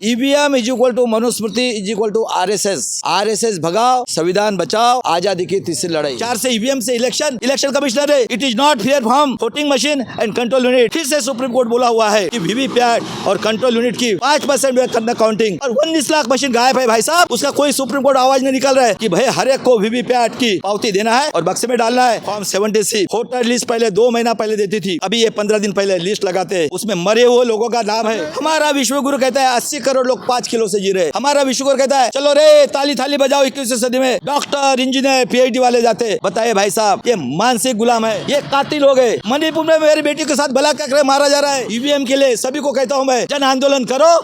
EVM is equal to Manusmriti is equal to RSS भगाओ, संविधान बचाओ, आजादी की तीसरी लड़ाई। 4 से ईवीएम से इलेक्शन कमिश्नर है। It is not fair from voting machine and control unit. फिर से सुप्रीम कोर्ट बोला हुआ है कि वीवीपैट और कंट्रोल यूनिट की 5% करना काउंटिंग, और 19 लाख मशीन गायब है भाई साहब। उसका कोई सुप्रीम कोर्ट आवाज नहीं निकल रहा है कि भाई हर एक को वीवीपैट की पावती देना है और बक्से में डालना है। फॉर्म 70C वोटर लिस्ट पहले 2 महीना पहले देती थी, अभी ये 15 दिन पहले लिस्ट लगाते हैं। उसमें मरे हुए लोगों का नाम है। हमारा विश्वगुरु कहता है 80 करोड़ लोग 5 किलो से जी रहे। हमारा विश्वगुरु कहता है चलो रे ताली थाली बजाओ, 21वीं सदी में डॉक्टर इंजीनियर PhD वाले जाते। बताइए भाई साहब, ये मानसिक गुलाम है, ये कातिल हो गए। मणिपुर में मेरी बेटी के साथ बलात्कार मारा जा रहा है। ईवीएम के लिए सभी को कहता हूँ मैं, जन आंदोलन करो।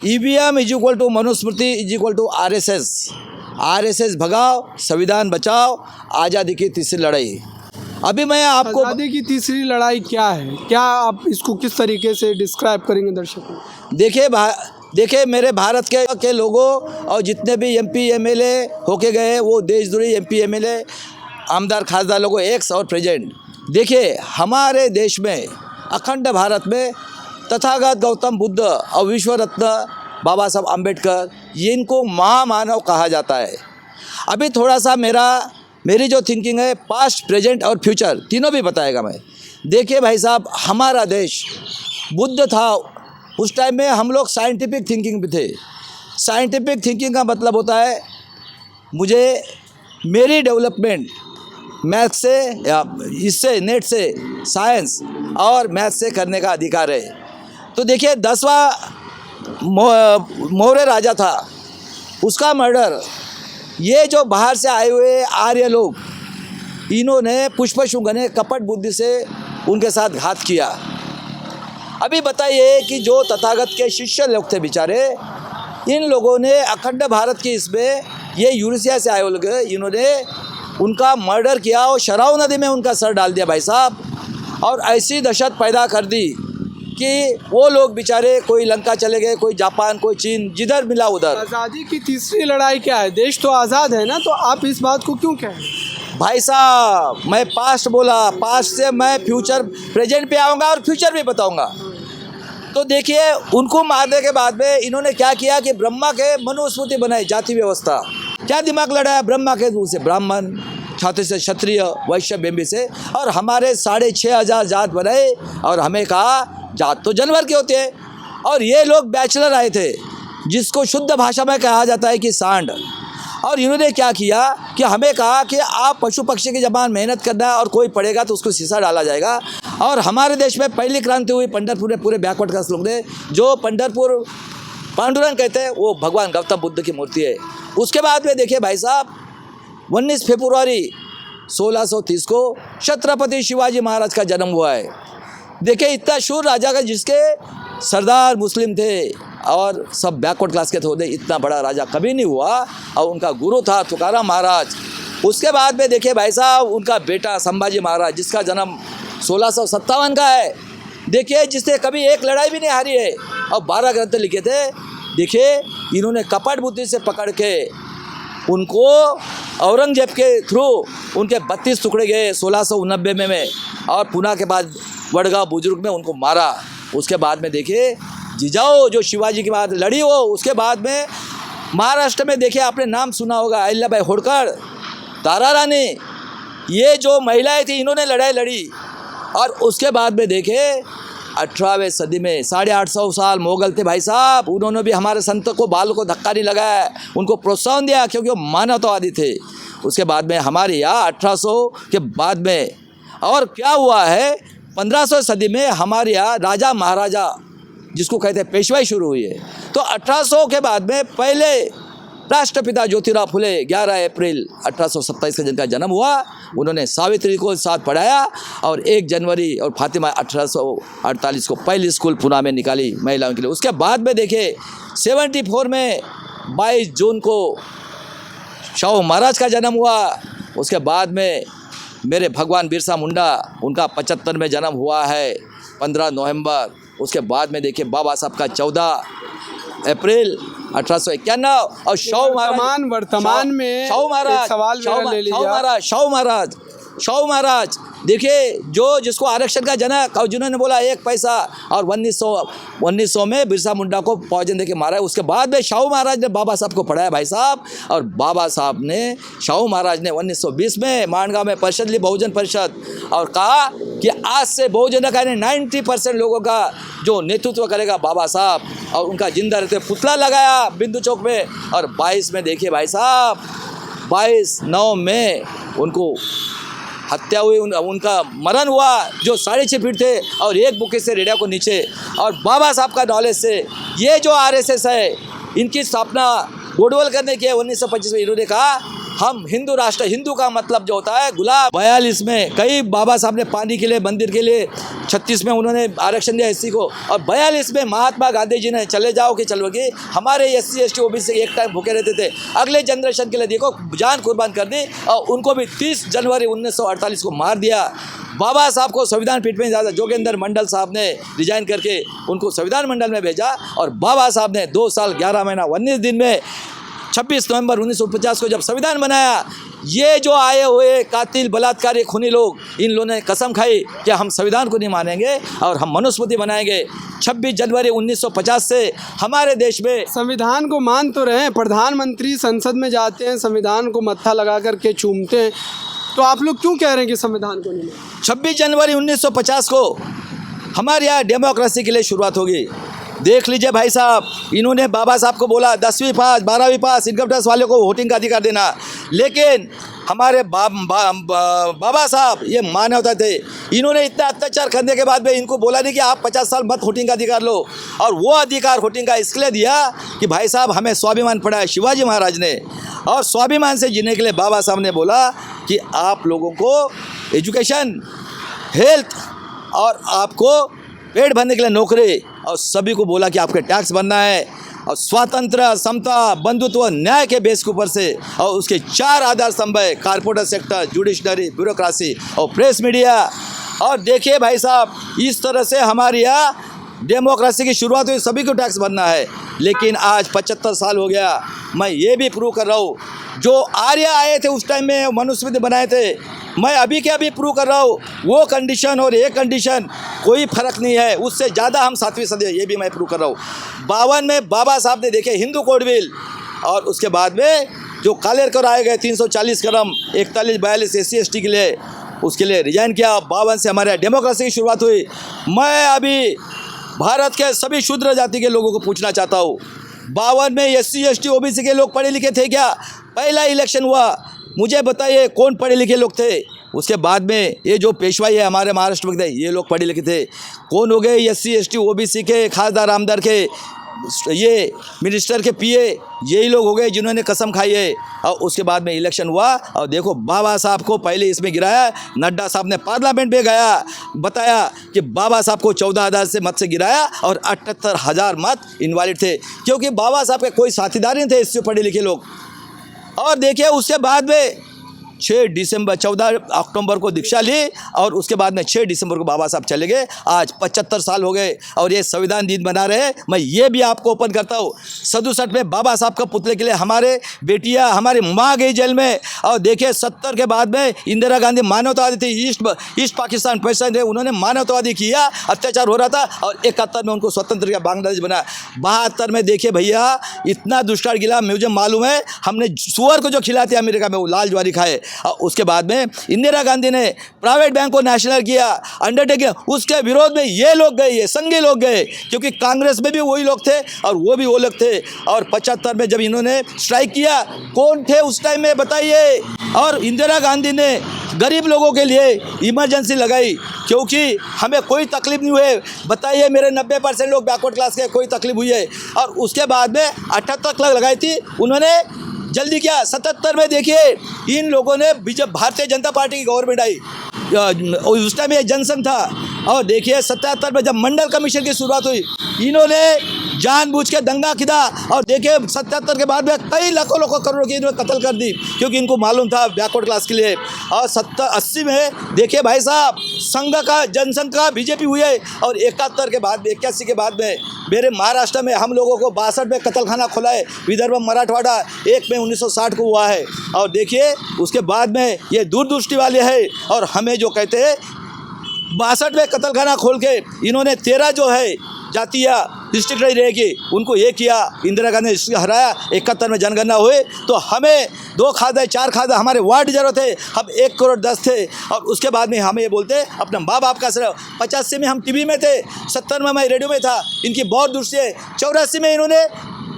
EVM is equal to Manusmriti is equal to RSS भगाओ, संविधान बचाओ, आजादी की तीसरी लड़ाई। अभी मैं आपको आज़ादी की तीसरी लड़ाई क्या है, क्या आप इसको किस तरीके से डिस्क्राइब करेंगे दर्शकों? देखिए मेरे भारत के लोगों और जितने भी MP MLA होके गए, वो देशद्रोही MP MLA आमदार खासदार लोगों एक्स और प्रेजेंट। देखिए हमारे देश में, अखंड भारत में तथागत गौतम बुद्ध और विश्व रत्न बाबा साहब अम्बेडकर, इनको महामानव कहा जाता है। अभी थोड़ा सा मेरी जो थिंकिंग है, पास्ट प्रेजेंट और फ्यूचर तीनों भी बताएगा मैं। देखिए भाई साहब, हमारा देश बुद्ध था, उस टाइम में हम लोग साइंटिफिक थिंकिंग पे थे। साइंटिफिक थिंकिंग का मतलब होता है मुझे मेरी डेवलपमेंट मैथ से या इससे नेट से साइंस और मैथ से करने का अधिकार है। तो देखिए 10वां मौर्य राजा था, उसका मर्डर ये जो बाहर से आए हुए आर्य लोग, इन्होंने पुष्पशुंग ने कपट बुद्धि से उनके साथ घात किया। अभी बताइए कि जो तथागत के शिष्य लोग थे बेचारे, इन लोगों ने अखंड भारत की इसमें, ये यूरेशिया से आए हुए लोग, इन्होंने उनका मर्डर किया और शराव नदी में उनका सर डाल दिया भाई साहब। और ऐसी दहशत पैदा कर दी कि वो लोग बेचारे, कोई लंका चले गए, कोई जापान, कोई चीन, जिधर मिला उधर। आज़ादी की तीसरी लड़ाई क्या है? देश तो आज़ाद है ना, तो आप इस बात को क्यों कहें? भाई साहब मैं पास्ट बोला, पास्ट से मैं फ्यूचर प्रेजेंट पे आऊँगा और फ्यूचर भी बताऊँगा। तो देखिए उनको मारने के बाद में इन्होंने क्या किया कि ब्रह्मा के मनुस्मृति बनाई, जाति व्यवस्था। क्या दिमाग लड़ाया? ब्रह्मा के दूर से ब्राह्मण, छात्र से क्षत्रिय, वैश्य बेम्बी से, और हमारे 6500 जात बनाए और हमें कहा जात तो जानवर के होते हैं। और ये लोग बैचलर आए थे, जिसको शुद्ध भाषा में कहा जाता है कि सांड। और इन्होंने क्या किया कि हमें कहा कि आप पशु पक्षी की जबान मेहनत करना, और कोई पढ़ेगा तो उसको शीशा डाला जाएगा। और हमारे देश में पहली क्रांति हुई पंढरपुर में, पूरे बैकवर्ड कास्ट लोग ने, जो पंढरपुर पांडुरंग कहते हैं, वो भगवान गौतम बुद्ध की मूर्ति है। उसके बाद में देखिए भाई साहब, 19 फरवरी 1630 को छत्रपति शिवाजी महाराज का जन्म हुआ है। देखिए इतना शूर राजा का, जिसके सरदार मुस्लिम थे और सब बैकवर्ड क्लास के थे, इतना बड़ा राजा कभी नहीं हुआ। और उनका गुरु था तुकाराम महाराज। उसके बाद में देखिए भाई साहब, उनका बेटा संभाजी महाराज, जिसका जन्म 1657 का है। देखिए जिसने कभी एक लड़ाई भी नहीं हारी है और 12 ग्रंथ लिखे थे। देखिए इन्होंने कपट बुद्धि से पकड़ के उनको औरंगजेब के थ्रू उनके 32 टुकड़े गए 1689 में, और पुणे के बाद वडगांव बुजुर्ग में उनको मारा। उसके बाद में देखिए जिजाऊ जो शिवाजी की बात लड़ी हो, उसके बाद में महाराष्ट्र में देखिए आपने नाम सुना होगा, अहिल्याबाई होळकर, तारा रानी, ये जो महिलाएं थी इन्होंने लड़ाई लड़ी। और उसके बाद में देखिए 18वीं सदी में 850 साल मोगल थे भाई साहब, उन्होंने भी हमारे संत को बाल को धक्का नहीं लगाया, उनको प्रोत्साहन दिया, क्योंकि वो मानवतावादी थे। उसके बाद में हमारे यहाँ 1800 के बाद में और क्या हुआ है, 1500 सदी में हमारे यहाँ राजा महाराजा, जिसको कहते हैं पेशवाई, शुरू हुई है। तो 1800 के बाद में पहले राष्ट्रपिता ज्योतिराव फुले 11 अप्रैल 1827 का जिनका जन्म हुआ, उन्होंने सावित्री को साथ पढ़ाया। और 1 जनवरी और फातिमा 1848 को पहली स्कूल पुणे में निकाली महिलाओं के लिए। उसके बाद में देखिए 74 में 22 जून को शाहू महाराज का जन्म हुआ। उसके बाद में मेरे भगवान बिरसा मुंडा, उनका 75 में जन्म हुआ है 15 नवंबर। उसके बाद में देखिए बाबा साहब का 14 अप्रैल 1891। और शाहू महाराज वर्तमान में शाहू महाराज सवाल ले लीजिए। शाहू महाराज शाहू महाराज देखिए, जो जिसको आरक्षण का जनक और जिन्होंने बोला 1 पैसा, और 1900 में बिरसा मुंडा को पॉइजन देके मारा है। उसके बाद में शाहू महाराज ने बाबा साहब को पढ़ाया भाई साहब, और बाबा साहब ने शाहू महाराज ने 1920 में मांडगांव में परिषद ली, बहुजन परिषद, और कहा कि आज से बहुजन का 90% लोगों का जो नेतृत्व करेगा बाबा साहब, और उनका जिंदा रहते पुतला लगाया बिंदु चौक में। और 22 में देखिए भाई साहब, 22/9 में उनको हत्या हुई, उनका मरण हुआ, जो 6.5 फीट थे और 1 बुके से रेडिया को नीचे। और बाबा साहब का नॉलेज से ये जो आरएसएस है, इनकी स्थापना गोडवल करने की 1925 में इन्होंने कहा हम हिंदू राष्ट्र, हिंदू का मतलब जो होता है गुलाब। 42 में कई बाबा साहब ने पानी के लिए, मंदिर के लिए, 36 में उन्होंने आरक्षण दिया एससी को, और 42 में महात्मा गांधी जी ने चले जाओ कि चलोगे, हमारे एससी एसटी ओबीसी एक टाइम भूखे रहते थे, अगले जनरेशन के लिए देखो जान कुर्बान कर दी, और उनको भी 30 जनवरी 1948 को मार दिया। बाबा साहब को संविधान पीठ में ज़्यादा जोगेंद्र मंडल साहब ने रिजाइन करके उनको संविधान मंडल में भेजा, और बाबा साहब ने 2 साल 11 महीना 19 दिन में 26 नवंबर 1949 को जब संविधान बनाया, ये जो आए हुए कातिल, बलात्कारी, खूनी लोग, इन लोगों ने कसम खाई कि हम संविधान को नहीं मानेंगे और हम मनुस्मृति बनाएंगे। 26 जनवरी 1950 से हमारे देश में संविधान को मान तो रहे हैं, प्रधानमंत्री संसद में जाते हैं, संविधान को मत्था लगा करके चूमते हैं, तो आप लोग क्यों कह रहे हैं कि संविधान को नहीं? 26 जनवरी 1950 को हमारे यहाँ डेमोक्रेसी के लिए शुरुआत होगी। देख लीजिए भाई साहब, इन्होंने बाबा साहब को बोला 10वीं पास, 12वीं पास, इनकम टैक्स वाले को वोटिंग का अधिकार देना, लेकिन हमारे बाबा साहब ये मानवता थे, इन्होंने इतना अत्याचार करने के बाद में इनको बोला नहीं कि आप 50 साल मत वोटिंग का अधिकार लो, और वो अधिकार वोटिंग का इसलिए दिया कि भाई साहब हमें स्वाभिमान पड़ा है शिवाजी महाराज ने, और स्वाभिमान से जीने के लिए बाबा साहब ने बोला कि आप लोगों को एजुकेशन, हेल्थ, और आपको पेट भरने के लिए नौकरी, और सभी को बोला कि आपके टैक्स भरना है, और स्वातंत्र, समता, बंधुत्व, न्याय के बेस के ऊपर से, और उसके 4 आधार स्तंभ है, कारपोरेट सेक्टर, जुडिशनरी, ब्यूरोक्रेसी और प्रेस मीडिया। और देखिए भाई साहब, इस तरह से हमारे यहाँ डेमोक्रेसी की शुरुआत हुई, सभी को टैक्स भरना है। लेकिन आज 75 साल हो गया, मैं ये भी प्रूव कर रहा हूँ, जो आर्य आए थे उस टाइम में मनुस्मृति बनाए थे, मैं अभी के अभी प्रूव कर रहा हूँ, वो कंडीशन और ये कंडीशन कोई फ़र्क नहीं है, उससे ज़्यादा हम 7वीं सदी, ये भी मैं प्रूव कर रहा हूँ। 52 में बाबा साहब ने देखे हिंदू कोड बिल, और उसके बाद में जो कालेरकर आए गए 340 कदम 41-42 SC ST के लिए, उसके लिए रिजाइन किया। 52 से हमारे डेमोक्रेसी की शुरुआत हुई। मैं अभी भारत के सभी शूद्र जाति के लोगों को पूछना चाहता हूँ, 52 में SC ST OBC के लोग पढ़े लिखे थे क्या? पहला इलेक्शन हुआ, मुझे बताइए कौन पढ़े लिखे लोग थे? उसके बाद में ये जो पेशवाई है हमारे महाराष्ट्र में थे, ये लोग पढ़े लिखे थे। कौन हो गए? SC ST OBC के खासदार आमदार के, ये मिनिस्टर के PA, यही लोग हो गए जिन्होंने कसम खाई है। और उसके बाद में इलेक्शन हुआ, और देखो बाबा साहब को पहले इसमें गिराया, नड्डा साहब ने पार्लियामेंट में गया, बताया कि बाबा साहब को 14,000 से मत से गिराया, और 78,000 मत इनवैलिड थे, क्योंकि बाबा साहब के कोई साथीदार नहीं थे इससे पढ़े लिखे लोग। और देखिए उसके बाद में 14 अक्टूबर को दीक्षा ली, और उसके बाद में 6 दिसंबर को बाबा साहब चले गए। आज 75 साल हो गए, और ये संविधान दिन बना रहे। मैं ये भी आपको ओपन करता हूँ, 67 में बाबा साहब का पुतले के लिए हमारे बेटियाँ, हमारी माँ गई जेल में। और देखिए 70 के बाद में इंदिरा गांधी मानवतावादी थी, ईस्ट पाकिस्तान प्रेसिडेंट है, उन्होंने मानवतावादी किया, अत्याचार हो रहा था, और 71 में उनको स्वतंत्र किया, बांग्लादेश बना। 72 में देखिए भैया इतना दुष्काल गिला, मुझे मालूम है, हमने सुअर को जो खिलाते अमेरिका में वो लाल ज्वारी खाए। और उसके बाद में इंदिरा गांधी ने प्राइवेट बैंक को नेशनल किया, अंडरटेकिंग, उसके विरोध में ये लोग गए, ये संघी लोग गए, क्योंकि कांग्रेस में भी वही लोग थे और वो भी वो लोग थे। और 75 में जब इन्होंने स्ट्राइक किया, कौन थे उस टाइम में बताइए? और इंदिरा गांधी ने गरीब लोगों के लिए इमरजेंसी लगाई, क्योंकि हमें कोई तकलीफ नहीं हुई। बताइए मेरे 90% लोग बैकवर्ड क्लास के, कोई तकलीफ हुई है? और उसके बाद में 78 लाख लगाई थी उन्होंने, जल्दी क्या 77 में देखिए इन लोगों ने भारतीय जनता पार्टी की गवर्नमेंट आई, उस टाइम ये जनसंघ था। और देखिए 77 में जब मंडल कमीशन की शुरुआत हुई, इन्होंने जानबूझ के दंगा किया। और देखिए 77 के बाद में कई लाखों लोगों करोड़ों की इन्होंने कत्ल कर दी, क्योंकि इनको मालूम था बैकवर्ड क्लास के लिए। और 70-80 में देखिए भाई साहब संघ का जनसंघ का बीजेपी हुई है, और 71 के बाद में 81 के बाद में मेरे महाराष्ट्र में हम लोगों को 62 में कत्लखाना खोला है, विदर्भ मराठवाड़ा 1 में 1960 को हुआ है। और देखिए उसके बाद में ये दूरदृष्टि वाले हैं, और हमें जो कहते हैं 62 में कत्लखाना खोल के इन्होंने 13 जो है जातीय डिस्ट्रिक्ट रहेगी उनको ये किया, इंदिरा गांधी ने हराया। 71 में जनगणना हुए तो हमें 2 खादा 4 खादा हमारे वार्ड जरूरत थे, हम 1 करोड़ 10 थे। और उसके बाद में हमें ये बोलते अपना माँ बाप का सिर्फ 85 में हम टीवी में थे, 70 में मैं रेडियो में था, इनकी बहुत दूर से 84 में इन्होंने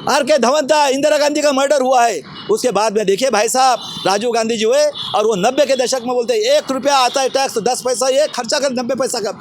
R.K. धवन था, इंदिरा गांधी का मर्डर हुआ है। उसके बाद में देखिए भाई साहब राजीव गांधी जी हुए, और वो 90 के दशक में बोलते 1 रुपया आता है टैक्स, 10 पैसा ये खर्चा कर 90 पैसा का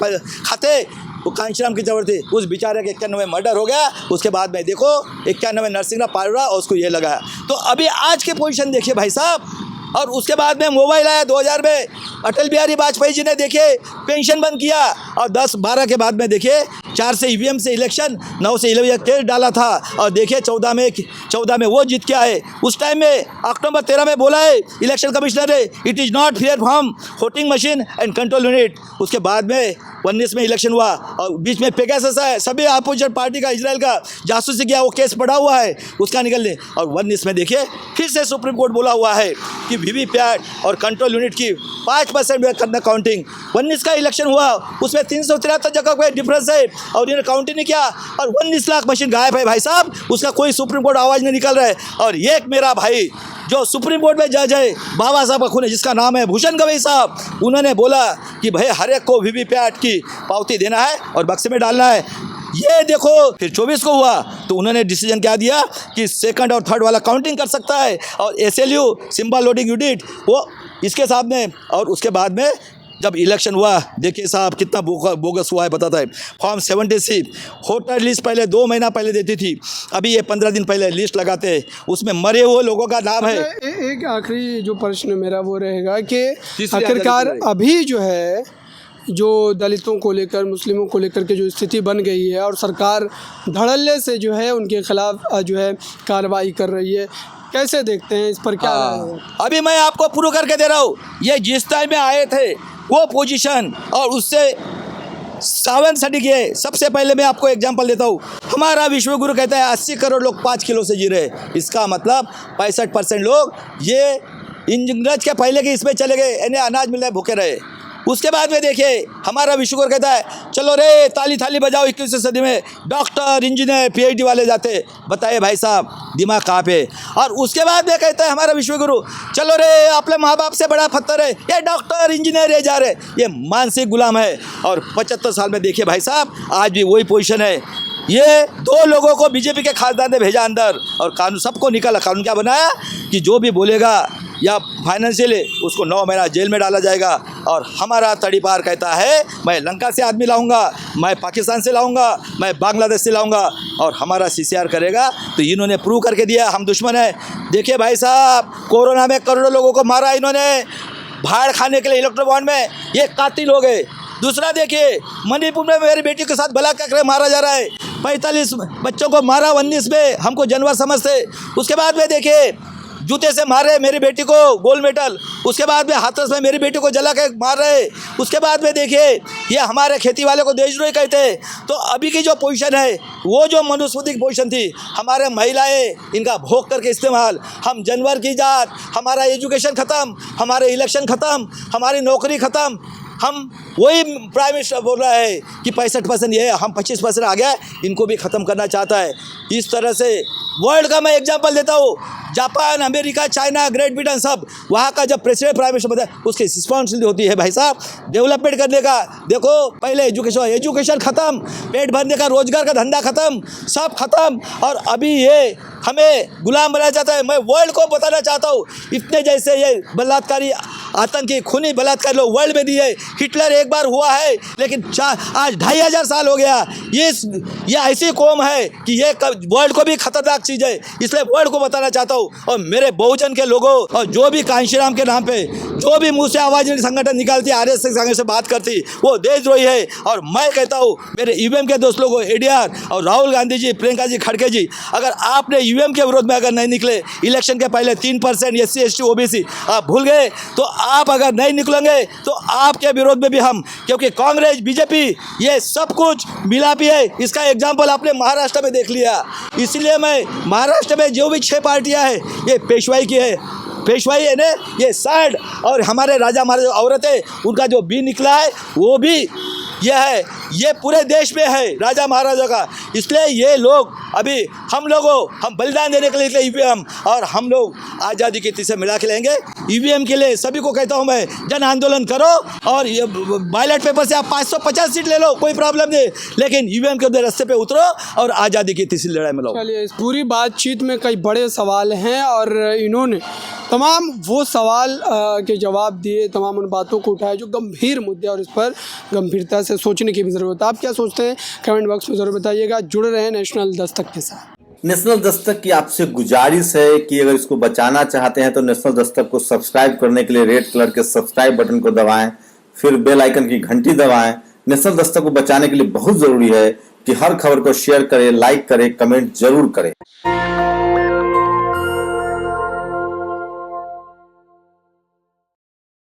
खाते। वो कांशीराम की जरूरत थी, उस बेचारे के 91 में मर्डर हो गया। उसके बाद में देखो 91 में नरसिंह पारोड़ा और उसको ये लगाया। तो अभी आज के पोजीशन देखिए भाई साहब। और उसके बाद में मोबाइल आया 2000 में, अटल बिहारी वाजपेयी जी ने देखिए पेंशन बंद किया। और 10-12 के बाद में देखिए 4 से EVM से इलेक्शन, 9 से 11 केस डाला था, और देखिए 14 में वो जीत के आए। उस टाइम में अक्टूबर 13 में बोला है इलेक्शन कमिश्नर है, it is not fair from voting machine and control unit. उसके बाद में 19 में इलेक्शन हुआ, और बीच में पेगासस है, सभी अपोजिशन पार्टी का इजराइल का जासूसी किया, वो केस पड़ा हुआ है उसका निकलने। और 19 में देखिए फिर से सुप्रीम कोर्ट बोला हुआ है कि वीवीपैट और कंट्रोल यूनिट की 5% करना काउंटिंग। 19 का इलेक्शन हुआ, उसमें 373 जगह पे डिफरेंस है, और इन्होंने काउंटिंग नहीं किया, और 19 लाख मशीन गायब है भाई साहब। उसका कोई सुप्रीम कोर्ट आवाज़ नहीं निकल रहा है। और एक मेरा भाई जो सुप्रीम कोर्ट में जज है बाबा साहब का खून है, जिसका नाम है भूषण गवई साहब, उन्होंने बोला कि भाई हर एक को वीवीपैट की पावती देना है और बक्से में डालना है। ये देखो फिर 24 को हुआ तो उन्होंने डिसीजन क्या दिया कि 2nd और 3rd वाला काउंटिंग कर सकता है, और SLU सिंबल लोडिंग यूनिट वो इसके सामने। और उसके बाद में जब इलेक्शन हुआ देखिए साहब कितना बोगस हुआ है बताता है। फॉर्म 70C वोटर लिस्ट पहले 2 महीना पहले देती थी, अभी ये 15 दिन पहले लिस्ट लगाते हैं, उसमें मरे हुए लोगों का नाम है। एक आखिरी जो प्रश्न मेरा वो रहेगा कि आखिरकार अभी जो है जो दलितों को लेकर, मुस्लिमों को लेकर के जो स्थिति बन गई है, और सरकार धड़ल्ले से जो है उनके खिलाफ जो है कार्रवाई कर रही है, कैसे देखते हैं इस पर क्या? अभी मैं आपको प्रूव करके दे रहा हूँ, ये जिस टाइम में आए थे वो पोजीशन और उससे 7 सदी के, सबसे पहले मैं आपको एग्जांपल देता हूँ। हमारा विश्वगुरु कहता है 80 करोड़ लोग 5 किलो से जी रहे, इसका मतलब 65% लोग ये इंग्रज के पहले के इसमें चले गए, इन्हें अनाज मिल रहा है, भूखे रहे। उसके बाद में देखिए हमारा विश्वगुरु कहता है चलो रे ताली थाली बजाओ, 21वीं सदी में डॉक्टर इंजीनियर PhD वाले जाते। बताइए भाई साहब दिमाग कहाँ पे? और उसके बाद में कहता है हमारा विश्वगुरु चलो रे अपने माँ बाप से बड़ा पत्थर है, ये डॉक्टर इंजीनियर ये जा रहे, ये मानसिक गुलाम है। और 75 साल में देखिए भाई साहब आज भी वही पोजीशन है। ये 2 लोगों को बीजेपी के खासदार ने भेजा अंदर, और कानून सबको निकाला। कानून क्या बनाया कि जो भी बोलेगा या फाइनेंशियली उसको 9 महीना जेल में डाला जाएगा। और हमारा तड़ीपार कहता है मैं लंका से आदमी लाऊंगा, मैं पाकिस्तान से लाऊंगा, मैं बांग्लादेश से लाऊंगा, और हमारा CCR करेगा। तो इन्होंने प्रूव करके दिया हम दुश्मन है। देखिए भाई साहब कोरोना में करोड़ों लोगों को मारा इन्होंने, भाड़ खाने के लिए इलेक्ट्रो बॉन्ड में, ये कातिल हो गए। दूसरा देखिए मणिपुर में मेरी बेटी के साथ बलात्कार मारा जा रहा है, 45 बच्चों को मारा 19 में, हमको जानवर समझते। उसके बाद में देखिए जूते से मार रहे मेरी बेटी को गोल्ड मेडल, उसके बाद में हाथरस में मेरी बेटी को जला के मार रहे। उसके बाद में देखिए ये हमारे खेती वाले को देशद्रोही कहते। तो अभी की जो पोजीशन है वो जो मनुस्मृति पोजीशन थी, हमारे महिलाएं इनका भोग करके इस्तेमाल, हम जानवर की जात, हमारा एजुकेशन ख़त्म, हमारे इलेक्शन ख़त्म, हमारी नौकरी ख़त्म। हम वही प्राइम मिनिस्टर बोल रहा है कि 65% ये है, हम 25% आ गया, इनको भी ख़त्म करना चाहता है। इस तरह से वर्ल्ड का मैं एग्जांपल देता हूँ, Japan, America, China, great Britain, सब वहाँ का जब प्रेसिडेंट प्राइम मिनिस्टर बनता है उसकी रिस्पॉन्सिबिलिटी होती है भाई साहब डेवलपमेंट करने का। देखो पहले एजुकेशन ख़त्म, पेट भरने का, रोजगार का धंधा ख़त्म, सब ख़त्म, और अभी ये हमें गुलाम बनाया जाता है। मैं वर्ल्ड को बताना चाहता हूँ इतने जैसे ये बलात्कारी आतंकी खूनी बलात्कार लोग वर्ल्ड में दिए। हिटलर एक बार हुआ है, लेकिन आज 2500 साल हो गया। ये ऐसी कौम है कि ये वर्ल्ड को भी खतरनाक चीज़ है, इसलिए वर्ल्ड को बताना चाहता हूँ। और मेरे बहुजन के लोगों और जो भी कांशीराम के नाम पे जो भी मुँह से आवाज़ संगठन निकालती, आरएसएस संगठन से बात करती, वो देशद्रोही है। और मैं कहता हूँ मेरे ईवीएम के दोस्त लोगों, एडीआर और राहुल गांधी जी, प्रियंका जी खड़गे जी, अगर आपने ईवीएम के विरोध में अगर नहीं निकले, इलेक्शन के पहले 3% SC ST OBC आप भूल गए, तो आप अगर नहीं निकलेंगे तो आपके विरोध में भी हम, क्योंकि कांग्रेस बीजेपी ये सब कुछ मिलापी है। इसका एग्जाम्पल आपने महाराष्ट्र में देख लिया। इसलिए मैं महाराष्ट्र में जो भी 6 पार्टियां हैं, ये पेशवाई की है, पेशवाई है ना, ये साइड। और हमारे राजा महाराजा औरतें, उनका जो बी निकला है वो भी यह है, ये पूरे देश में है राजा महाराजा का। इसलिए ये लोग अभी हम बलिदान देने के लिए ईवीएम, और हम लोग आज़ादी की तीसरे मिला के लेंगे। ईवीएम के लिए सभी को कहता हूँ मैं, जन आंदोलन करो और ये बैलेट पेपर से आप 550 सीट ले लो, कोई प्रॉब्लम नहीं, लेकिन ईवीएम के रास्ते पे उतरो और आज़ादी की तीसरी लड़ाई में लो। चलिए, इस पूरी बातचीत में कई बड़े सवाल हैं और इन्होंने तमाम वो सवाल के जवाब दिए, तमाम उन बातों को उठाया जो गंभीर मुद्दे, और इस पर गंभीरता से सोचने की भी ज़रूरत है। आप क्या सोचते हैं, कमेंट बॉक्स में ज़रूर बताइएगा। जुड़े रहें नेशनल दस्तक के साथ। नेशनल दस्तक की आपसे गुजारिश है कि अगर इसको बचाना चाहते हैं तो नेशनल दस्तक को सब्सक्राइब करने के लिए रेड कलर के सब्सक्राइब बटन को दबाएं, फिर बेल आइकन की घंटी दबाएं। नेशनल दस्तक को बचाने के लिए बहुत ज़रूरी है कि हर खबर को शेयर करें, लाइक करें, कमेंट जरूर करें।